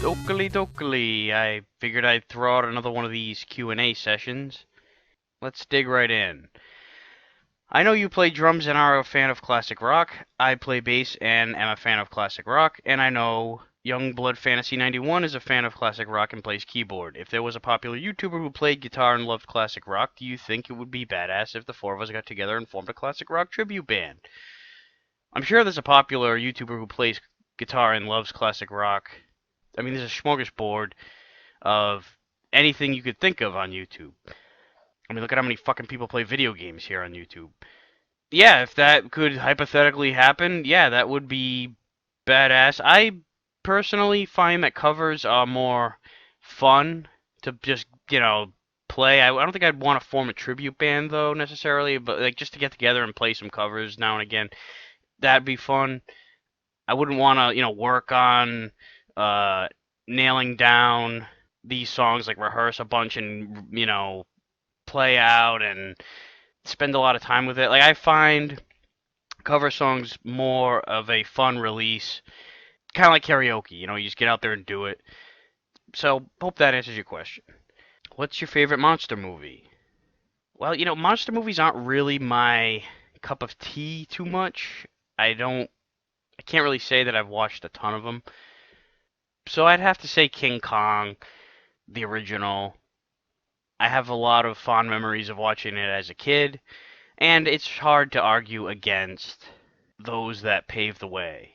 Oakley dokley, I figured I'd throw out another one of these Q&A sessions. Let's dig right in. I know you play drums and are a fan of classic rock. I play bass and am a fan of classic rock. And I know Youngblood Fantasy 91 is a fan of classic rock and plays keyboard. If there was a popular YouTuber who played guitar and loved classic rock, do you think it would be badass if the four of us got together and formed a classic rock tribute band? I'm sure there's a popular YouTuber who plays guitar and loves classic rock. I mean, there's a smorgasbord of anything you could think of on YouTube. I mean, look at how many fucking people play video games here on YouTube. Yeah, if that could hypothetically happen, yeah, that would be badass. I personally find that covers are more fun to just, play. I don't think I'd want to form a tribute band, though, necessarily, but, like, just to get together and play some covers now and again, that'd be fun. I wouldn't want to, work on uh, nailing down these songs, like rehearse a bunch and, play out and spend a lot of time with it. Like, I find cover songs more of a fun release, kind of like karaoke, you just get out there and do it. So, hope that answers your question. What's your favorite monster movie? Well, monster movies aren't really my cup of tea too much. I can't really say that I've watched a ton of them. So I'd have to say King Kong, the original. I have a lot of fond memories of watching it as a kid, and it's hard to argue against those that paved the way,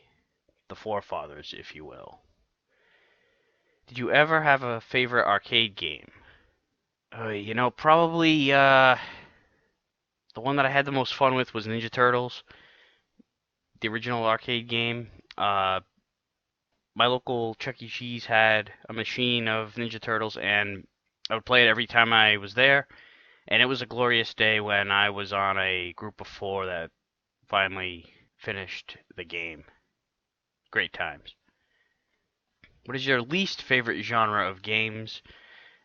the forefathers, if you will. Did you ever have a favorite arcade game? Probably the one that I had the most fun with was Ninja Turtles, the original arcade game. My local Chuck E. Cheese had a machine of Ninja Turtles, and I would play it every time I was there. And it was a glorious day when I was on a group of four that finally finished the game. Great times. What is your least favorite genre of games?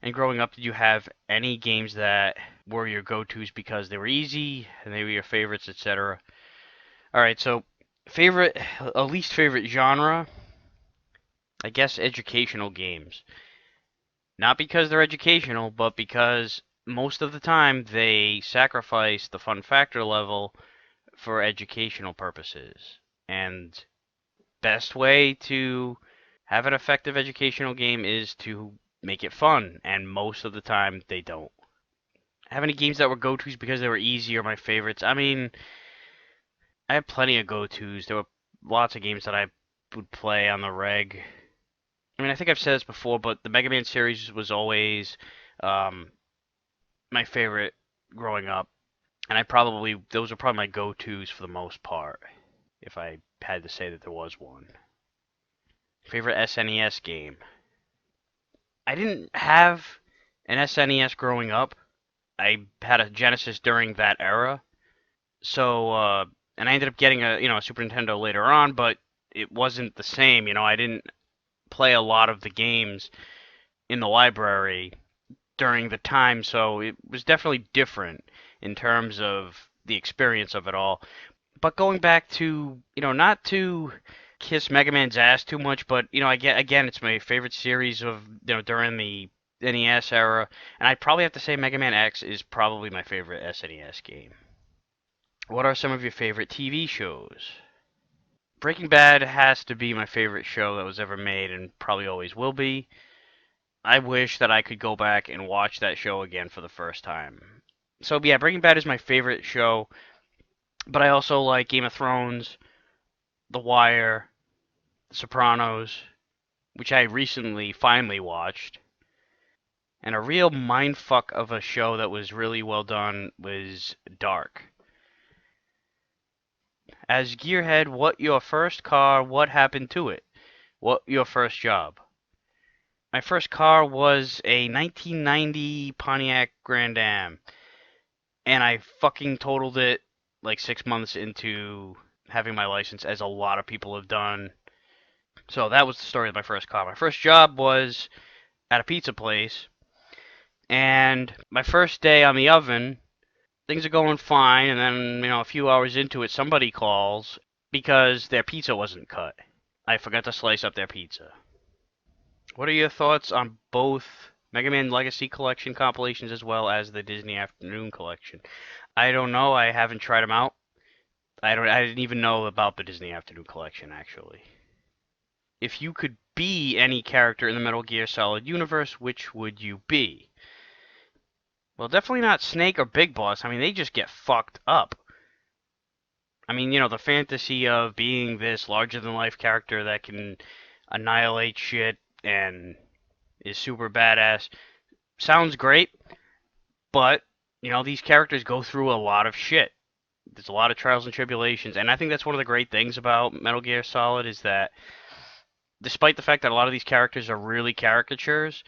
And growing up, did you have any games that were your go-tos because they were easy and they were your favorites, etc.? Alright, so least favorite genre, I guess educational games. Not because they're educational, but because most of the time they sacrifice the fun factor level for educational purposes. And best way to have an effective educational game is to make it fun, and most of the time they don't. Have any games that were go-tos because they were easy or my favorites? I mean, I have plenty of go-tos. There were lots of games that I would play on the reg. I mean, I think I've said this before, but the Mega Man series was always um, my favorite growing up, and those were probably my go-tos for the most part, if I had to say that there was one. Favorite SNES game? I didn't have an SNES growing up. I had a Genesis during that era, so and I ended up getting a Super Nintendo later on, but it wasn't the same. I didn't play a lot of the games in the library during the time, so it was definitely different in terms of the experience of it all. But going back to, not to kiss Mega Man's ass too much, but, again, it's my favorite series of, during the NES era, and I'd probably have to say Mega Man X is probably my favorite SNES game. What are some of your favorite TV shows? Breaking Bad has to be my favorite show that was ever made and probably always will be. I wish that I could go back and watch that show again for the first time. So yeah, Breaking Bad is my favorite show, but I also like Game of Thrones, The Wire, The Sopranos, which I recently finally watched. And a real mindfuck of a show that was really well done was Dark. As Gearhead, what your first car, what happened to it? What your first job? My first car was a 1990 Pontiac Grand Am, and I fucking totaled it like 6 months into having my license, as a lot of people have done. So that was the story of my first car. My first job was at a pizza place, and my first day on the oven, things are going fine, and then, a few hours into it, somebody calls because their pizza wasn't cut. I forgot to slice up their pizza. What are your thoughts on both Mega Man Legacy Collection compilations as well as the Disney Afternoon Collection? I don't know. I haven't tried them out. I didn't even know about the Disney Afternoon Collection actually. If you could be any character in the Metal Gear Solid universe, which would you be? Well, definitely not Snake or Big Boss. I mean, they just get fucked up. I mean, the fantasy of being this larger than life character that can annihilate shit and is super badass sounds great, but these characters go through a lot of shit. There's a lot of trials and tribulations, and I think that's one of the great things about Metal Gear Solid is that despite the fact that a lot of these characters are really caricatures,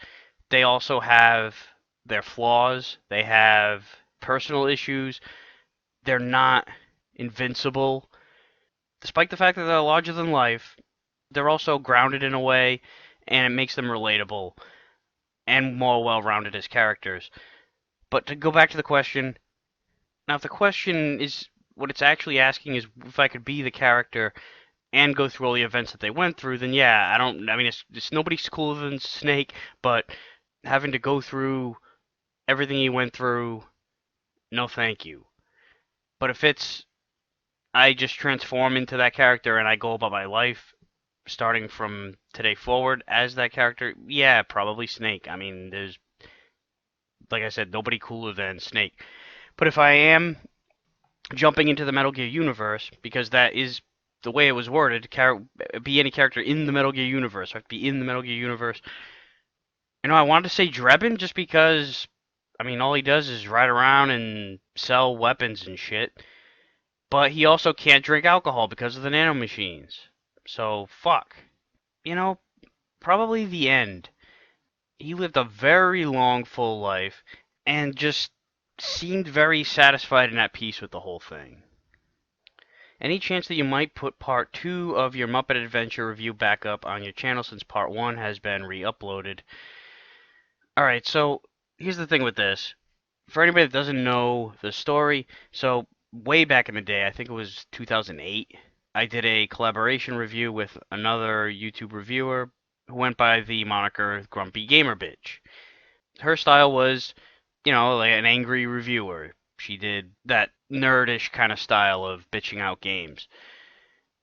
they also have their flaws, they have personal issues, they're not invincible. Despite the fact that they're larger than life, they're also grounded in a way, and it makes them relatable and more well rounded as characters. But to go back to the question, now if the question is what it's actually asking is if I could be the character and go through all the events that they went through, then yeah, I mean, it's nobody's cooler than Snake, but having to go through everything he went through, no thank you. But if it's I just transform into that character and I go about my life starting from today forward as that character, yeah, probably Snake. I mean, there's, like I said, nobody cooler than Snake. But if I am jumping into the Metal Gear universe, because that is the way it was worded, be any character in the Metal Gear universe, I have to be in the Metal Gear universe. I wanted to say Drebin just because, I mean, all he does is ride around and sell weapons and shit. But he also can't drink alcohol because of the nanomachines. So, fuck. You know, probably the end. He lived a very long, full life and just seemed very satisfied and at peace with the whole thing. Any chance that you might put part 2 of your Muppet Adventure review back up on your channel since part 1 has been re-uploaded? Alright, so here's the thing with this. For anybody that doesn't know the story, so way back in the day, I think it was 2008, I did a collaboration review with another YouTube reviewer who went by the moniker Grumpy Gamer Bitch. Her style was, like an angry reviewer. She did that nerdish kind of style of bitching out games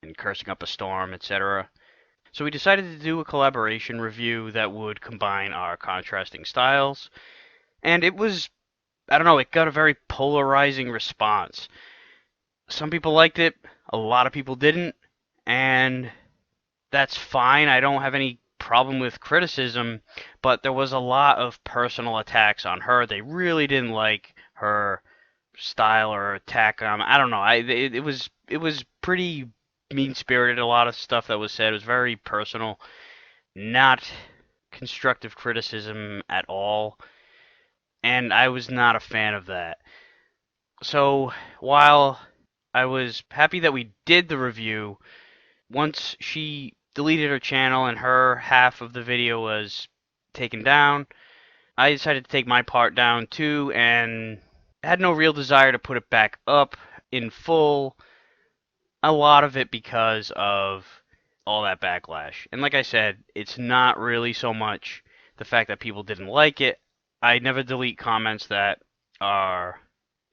and cursing up a storm, etc. So we decided to do a collaboration review that would combine our contrasting styles, and it was, I don't know, it got a very polarizing response. Some people liked it, a lot of people didn't, and that's fine. I don't have any problem with criticism, but there was a lot of personal attacks on her. They really didn't like her style or attack. I don't know. It was pretty mean spirited. A lot of stuff that was said was very personal, not constructive criticism at all, and I was not a fan of that. So while I was happy that we did the review, once she deleted her channel and her half of the video was taken down, I decided to take my part down too and had no real desire to put it back up in full. A lot of it because of all that backlash. And like I said, it's not really so much the fact that people didn't like it. I never delete comments that are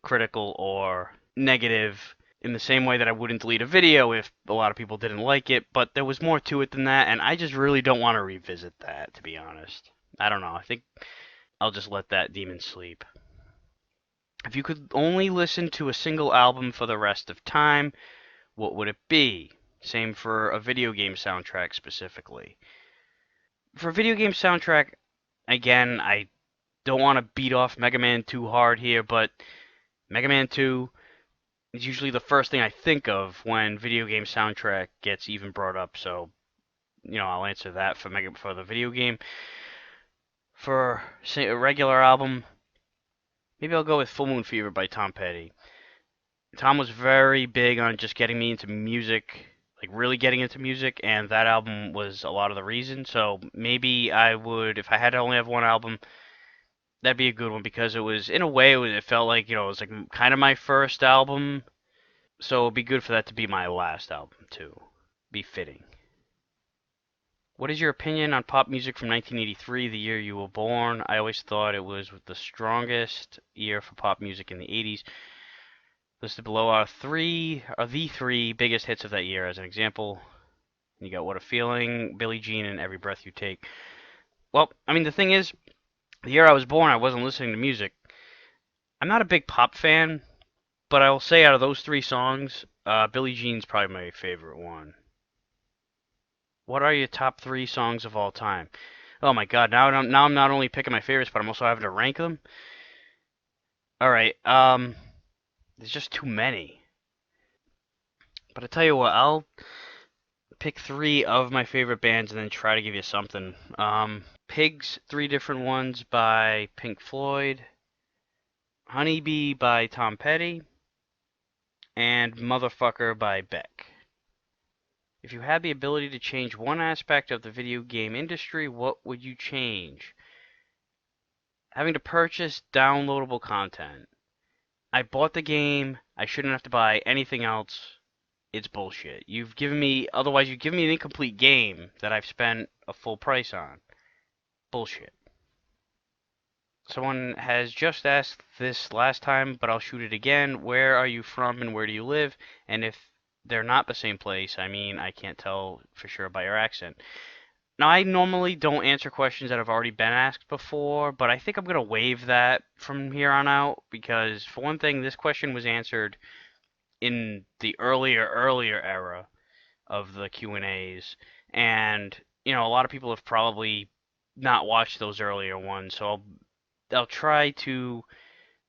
critical or negative in the same way that I wouldn't delete a video if a lot of people didn't like it, but there was more to it than that, and I just really don't want to revisit that, to be honest. I don't know. I think I'll just let that demon sleep. If you could only listen to a single album for the rest of time, what would it be? Same for a video game soundtrack specifically. For a video game soundtrack, again, I don't want to beat off Mega Man too hard here, but Mega Man 2 is usually the first thing I think of when video game soundtrack gets even brought up. So, I'll answer that for the video game. For say a regular album, maybe I'll go with Full Moon Fever by Tom Petty. Tom was very big on just getting me into music, like really getting into music, and that album was a lot of the reason. So maybe I would, if I had to only have one album, that'd be a good one because it was, in a way, it felt like, it was like kind of my first album. So it'd be good for that to be my last album too. Be fitting. What is your opinion on pop music from 1983, the year you were born? I always thought it was the strongest year for pop music in the 80s. Listed below are the three biggest hits of that year. As an example, you got What a Feeling, Billie Jean, and Every Breath You Take. Well, I mean, the thing is, the year I was born, I wasn't listening to music. I'm not a big pop fan, but I will say out of those three songs, Billie Jean's probably my favorite one. What are your top three songs of all time? Oh my God! Now I'm not only picking my favorites, but I'm also having to rank them. All right. There's just too many. But I tell you what, I'll pick three of my favorite bands and then try to give you something. Pigs, Three Different Ones by Pink Floyd, Honeybee by Tom Petty, and Motherfucker by Beck. If you had the ability to change one aspect of the video game industry, what would you change? Having to purchase downloadable content. I bought the game. I shouldn't have to buy anything else. It's bullshit. Otherwise you've given me an incomplete game that I've spent a full price on. Bullshit. Someone has just asked this last time, but I'll shoot it again. Where are you from and where do you live? And if they're not the same place, I mean, I can't tell for sure by your accent. Now, I normally don't answer questions that have already been asked before, but I think I'm going to waive that from here on out because, for one thing, this question was answered in the earlier era of the Q&As, and a lot of people have probably not watched those earlier ones, so I'll try to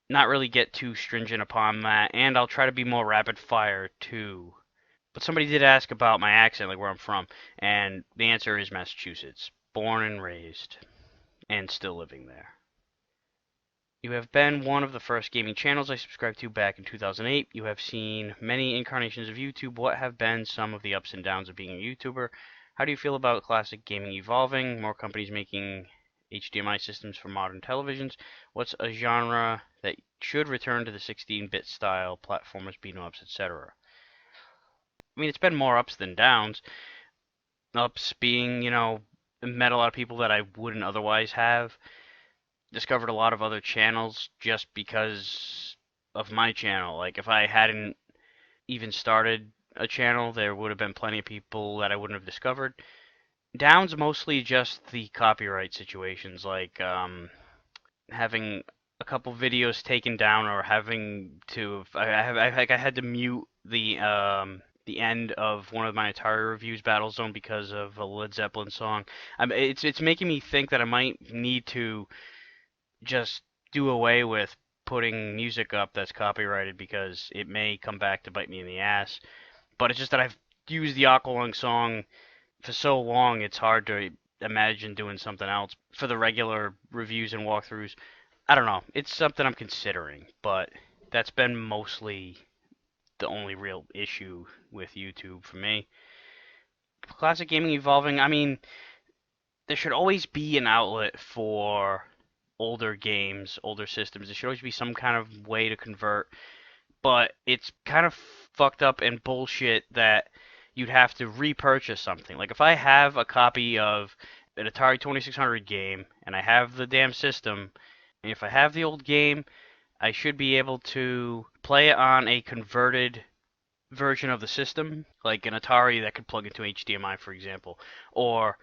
not really get too stringent upon that, and I'll try to be more rapid fire too. But somebody did ask about my accent, like where I'm from, and the answer is Massachusetts. Born and raised, and still living there. You have been one of the first gaming channels I subscribed to back in 2008. You have seen many incarnations of YouTube. What have been some of the ups and downs of being a YouTuber? How do you feel about classic gaming evolving? More companies making HDMI systems for modern televisions. What's a genre that should return to the 16-bit style, platformers, beat-em-ups, etc.? I mean, it's been more ups than downs. Ups being, met a lot of people that I wouldn't otherwise have. Discovered a lot of other channels just because of my channel. Like, if I hadn't even started a channel, there would have been plenty of people that I wouldn't have discovered. Downs mostly just the copyright situations, like having a couple videos taken down or having to I had to mute the end of one of my Atari reviews, Battlezone, because of a Led Zeppelin song. It's making me think that I might need to just do away with putting music up that's copyrighted because it may come back to bite me in the ass. But it's just that I've used the Aqualung song for so long, it's hard to imagine doing something else for the regular reviews and walkthroughs. I don't know. It's something I'm considering, but that's been mostly the only real issue with YouTube for me. Classic gaming evolving, I mean, there should always be an outlet for older games, older systems. There should always be some kind of way to convert, but it's kind of fucked up and bullshit that you'd have to repurchase something. Like, if I have a copy of an Atari 2600 game and I have the damn system, and if I have the old game, I should be able to play it on a converted version of the system, like an Atari that could plug into HDMI, for example. Or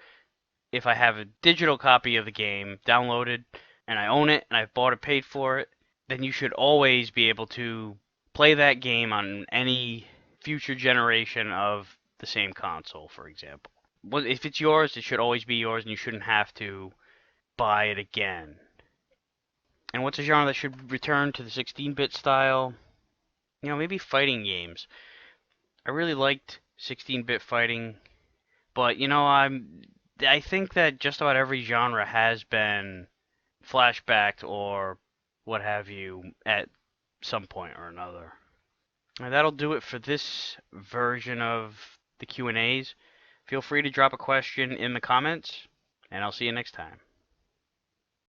if I have a digital copy of the game downloaded and I own it and I've bought it, paid for it, then you should always be able to play that game on any future generation of the same console, for example. If it's yours, it should always be yours, and you shouldn't have to buy it again. And what's a genre that should return to the 16-bit style? Maybe fighting games. I really liked 16-bit fighting, but I think that just about every genre has been flashbacked or what have you at some point or another. And that'll do it for this version of the Q&As. Feel free to drop a question in the comments, and I'll see you next time.